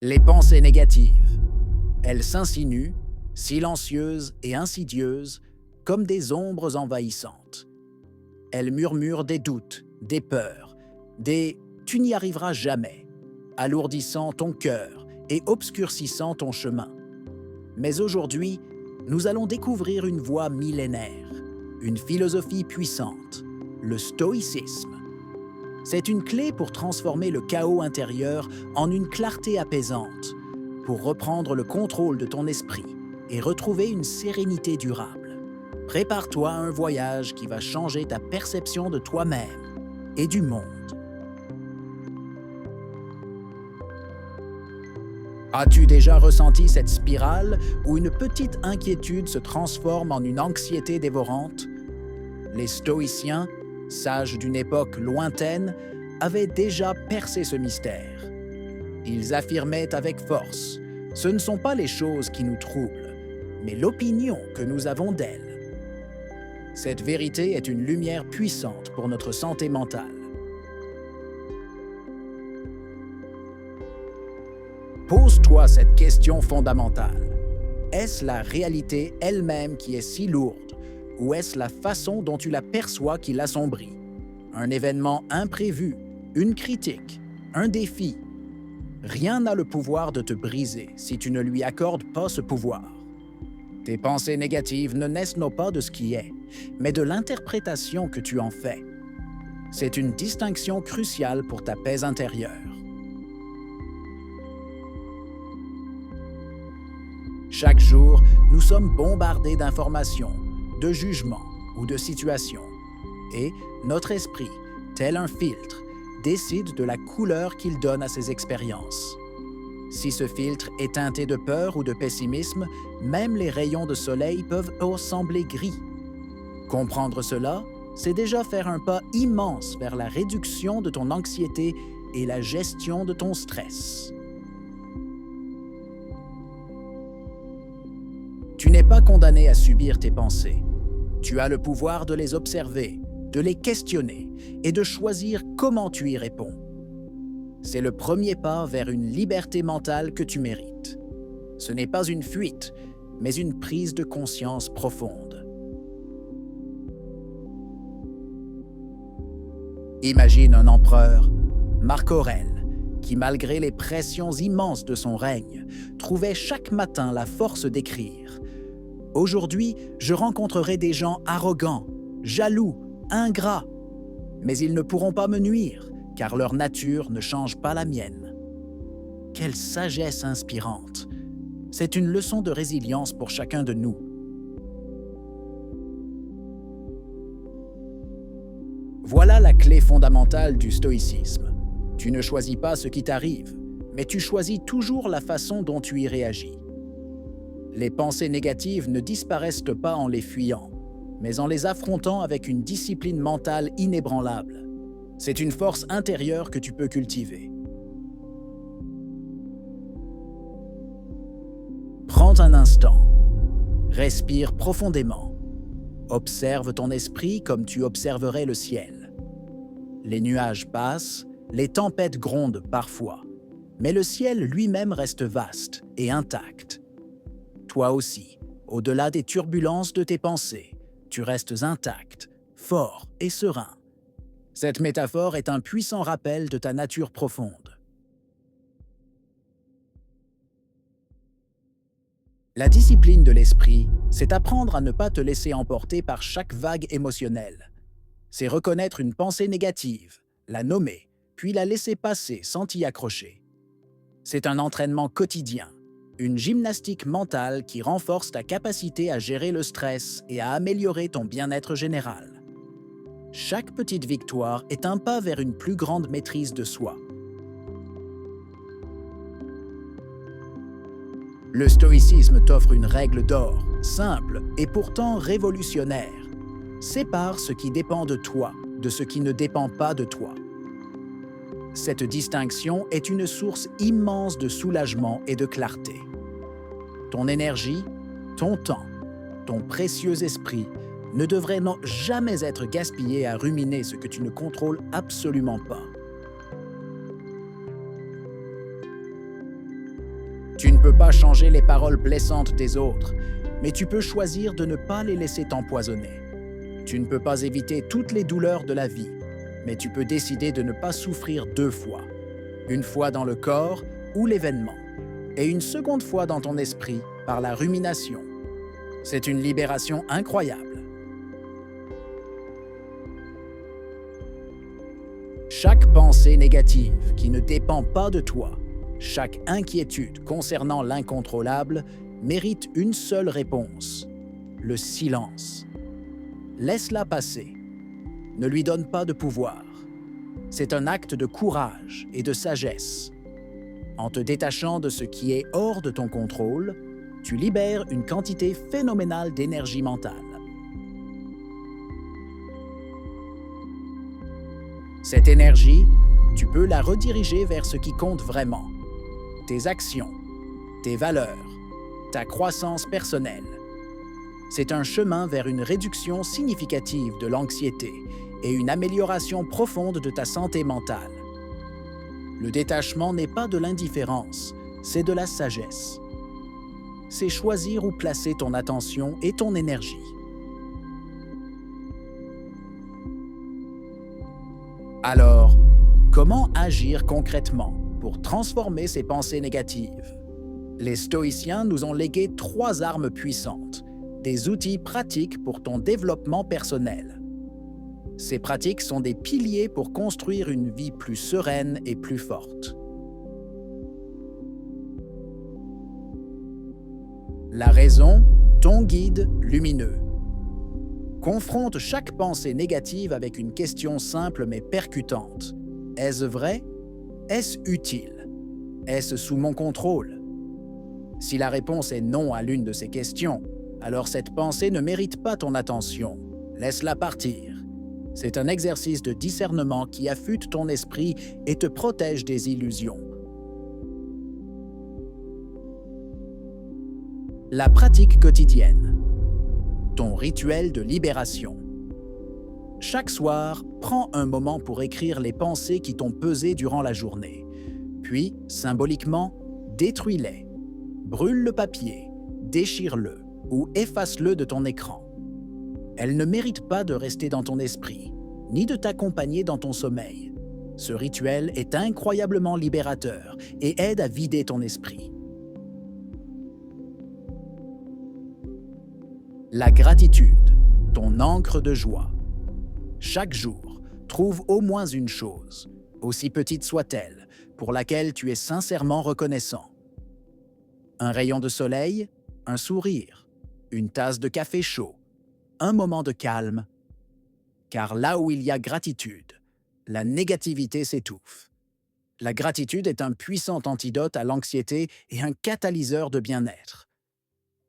Les pensées négatives. Elles s'insinuent, silencieuses et insidieuses, comme des ombres envahissantes. Elles murmurent des doutes, des peurs, des « tu n'y arriveras jamais », alourdissant ton cœur et obscurcissant ton chemin. Mais aujourd'hui, nous allons découvrir une voie millénaire, une philosophie puissante, le stoïcisme. C'est une clé pour transformer le chaos intérieur en une clarté apaisante, pour reprendre le contrôle de ton esprit et retrouver une sérénité durable. Prépare-toi à un voyage qui va changer ta perception de toi-même et du monde. As-tu déjà ressenti cette spirale où une petite inquiétude se transforme en une anxiété dévorante? Les stoïciens, sages d'une époque lointaine, avaient déjà percé ce mystère. Ils affirmaient avec force, ce ne sont pas les choses qui nous troublent, mais l'opinion que nous avons d'elles. Cette vérité est une lumière puissante pour notre santé mentale. Pose-toi cette question fondamentale. Est-ce la réalité elle-même qui est si lourde, ou est-ce la façon dont tu la perçois qui l'assombrit? Un événement imprévu, une critique, un défi. Rien n'a le pouvoir de te briser si tu ne lui accordes pas ce pouvoir. Tes pensées négatives ne naissent non pas de ce qui est, mais de l'interprétation que tu en fais. C'est une distinction cruciale pour ta paix intérieure. Chaque jour, nous sommes bombardés d'informations, de jugements ou de situations. Et notre esprit, tel un filtre, décide de la couleur qu'il donne à ses expériences. Si ce filtre est teinté de peur ou de pessimisme, même les rayons de soleil peuvent sembler gris. Comprendre cela, c'est déjà faire un pas immense vers la réduction de ton anxiété et la gestion de ton stress. Tu n'es pas condamné à subir tes pensées. Tu as le pouvoir de les observer, de les questionner et de choisir comment tu y réponds. C'est le premier pas vers une liberté mentale que tu mérites. Ce n'est pas une fuite, mais une prise de conscience profonde. Imagine un empereur, Marc Aurèle, qui malgré les pressions immenses de son règne, trouvait chaque matin la force d'écrire. Aujourd'hui, je rencontrerai des gens arrogants, jaloux, ingrats, mais ils ne pourront pas me nuire, car leur nature ne change pas la mienne. Quelle sagesse inspirante! C'est une leçon de résilience pour chacun de nous. Voilà la clé fondamentale du stoïcisme. Tu ne choisis pas ce qui t'arrive, mais tu choisis toujours la façon dont tu y réagis. Les pensées négatives ne disparaissent pas en les fuyant, mais en les affrontant avec une discipline mentale inébranlable. C'est une force intérieure que tu peux cultiver. Prends un instant. Respire profondément. Observe ton esprit comme tu observerais le ciel. Les nuages passent, les tempêtes grondent parfois, mais le ciel lui-même reste vaste et intact. Toi aussi, au-delà des turbulences de tes pensées, tu restes intact, fort et serein. Cette métaphore est un puissant rappel de ta nature profonde. La discipline de l'esprit, c'est apprendre à ne pas te laisser emporter par chaque vague émotionnelle. C'est reconnaître une pensée négative, la nommer, puis la laisser passer sans t'y accrocher. C'est un entraînement quotidien, une gymnastique mentale qui renforce ta capacité à gérer le stress et à améliorer ton bien-être général. Chaque petite victoire est un pas vers une plus grande maîtrise de soi. Le stoïcisme t'offre une règle d'or, simple et pourtant révolutionnaire. Sépare ce qui dépend de toi de ce qui ne dépend pas de toi. Cette distinction est une source immense de soulagement et de clarté. Ton énergie, ton temps, ton précieux esprit ne devrait jamais être gaspillé à ruminer ce que tu ne contrôles absolument pas. Tu ne peux pas changer les paroles blessantes des autres, mais tu peux choisir de ne pas les laisser t'empoisonner. Tu ne peux pas éviter toutes les douleurs de la vie, mais tu peux décider de ne pas souffrir 2 fois. Une fois dans le corps ou l'événement, et une seconde fois dans ton esprit par la rumination. C'est une libération incroyable. Chaque pensée négative qui ne dépend pas de toi, chaque inquiétude concernant l'incontrôlable mérite une seule réponse, le silence. Laisse-la passer. Ne lui donne pas de pouvoir. C'est un acte de courage et de sagesse. En te détachant de ce qui est hors de ton contrôle, tu libères une quantité phénoménale d'énergie mentale. Cette énergie, tu peux la rediriger vers ce qui compte vraiment. Tes actions, tes valeurs, ta croissance personnelle. C'est un chemin vers une réduction significative de l'anxiété et une amélioration profonde de ta santé mentale. Le détachement n'est pas de l'indifférence, c'est de la sagesse. C'est choisir où placer ton attention et ton énergie. Alors, comment agir concrètement pour transformer ces pensées négatives? Les stoïciens nous ont légué 3 armes puissantes, des outils pratiques pour ton développement personnel. Ces pratiques sont des piliers pour construire une vie plus sereine et plus forte. La raison, ton guide lumineux. Confronte chaque pensée négative avec une question simple mais percutante. Est-ce vrai? Est-ce utile? Est-ce sous mon contrôle? Si la réponse est non à l'une de ces questions, alors cette pensée ne mérite pas ton attention. Laisse-la partir. C'est un exercice de discernement qui affûte ton esprit et te protège des illusions. La pratique quotidienne. Ton rituel de libération. Chaque soir, prends un moment pour écrire les pensées qui t'ont pesé durant la journée. Puis, symboliquement, détruis-les. Brûle le papier, déchire-le ou efface-le de ton écran. Elles ne méritent pas de rester dans ton esprit, ni de t'accompagner dans ton sommeil. Ce rituel est incroyablement libérateur et aide à vider ton esprit. La gratitude, ton encre de joie. Chaque jour, trouve au moins une chose, aussi petite soit-elle, pour laquelle tu es sincèrement reconnaissant. Un rayon de soleil, un sourire, une tasse de café chaud, un moment de calme. Car là où il y a gratitude, la négativité s'étouffe. La gratitude est un puissant antidote à l'anxiété et un catalyseur de bien-être.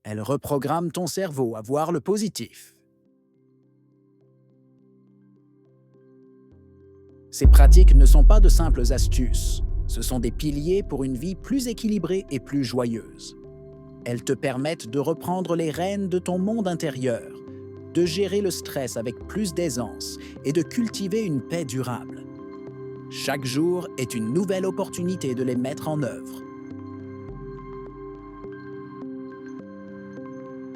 Elle reprogramme ton cerveau à voir le positif. Ces pratiques ne sont pas de simples astuces, ce sont des piliers pour une vie plus équilibrée et plus joyeuse. Elles te permettent de reprendre les rênes de ton monde intérieur, de gérer le stress avec plus d'aisance et de cultiver une paix durable. Chaque jour est une nouvelle opportunité de les mettre en œuvre.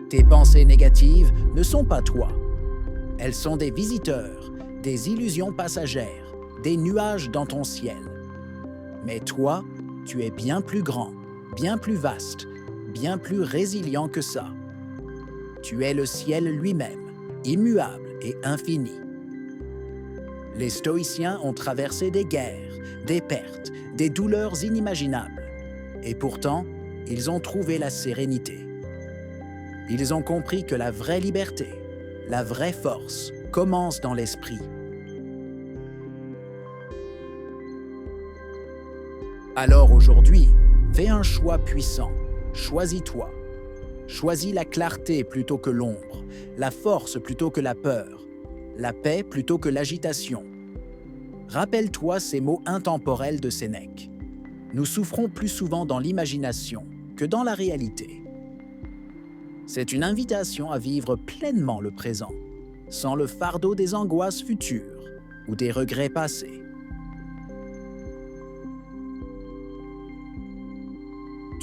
Tes pensées négatives ne sont pas toi. Elles sont des visiteurs, des illusions passagères, des nuages dans ton ciel. Mais toi, tu es bien plus grand, bien plus vaste, bien plus résilient que ça. Tu es le ciel lui-même, immuable et infini. Les stoïciens ont traversé des guerres, des pertes, des douleurs inimaginables. Et pourtant, ils ont trouvé la sérénité. Ils ont compris que la vraie liberté, la vraie force, commence dans l'esprit. Alors aujourd'hui, fais un choix puissant. Choisis-toi. Choisis la clarté plutôt que l'ombre, la force plutôt que la peur, la paix plutôt que l'agitation. Rappelle-toi ces mots intemporels de Sénèque. Nous souffrons plus souvent dans l'imagination que dans la réalité. C'est une invitation à vivre pleinement le présent, sans le fardeau des angoisses futures ou des regrets passés.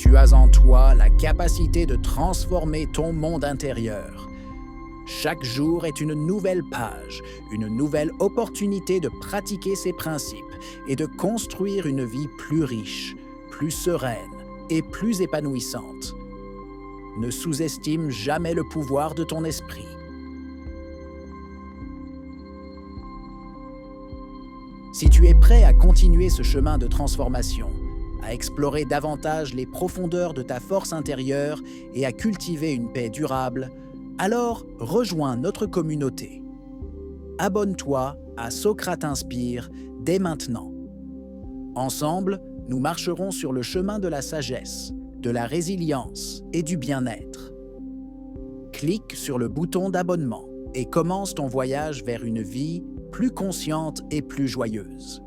Tu as en toi la capacité de transformer ton monde intérieur. Chaque jour est une nouvelle page, une nouvelle opportunité de pratiquer ces principes et de construire une vie plus riche, plus sereine et plus épanouissante. Ne sous-estime jamais le pouvoir de ton esprit. Si tu es prêt à continuer ce chemin de transformation, à explorer davantage les profondeurs de ta force intérieure et à cultiver une paix durable, alors rejoins notre communauté. Abonne-toi à Socrate Inspire dès maintenant. Ensemble, nous marcherons sur le chemin de la sagesse, de la résilience et du bien-être. Clique sur le bouton d'abonnement et commence ton voyage vers une vie plus consciente et plus joyeuse.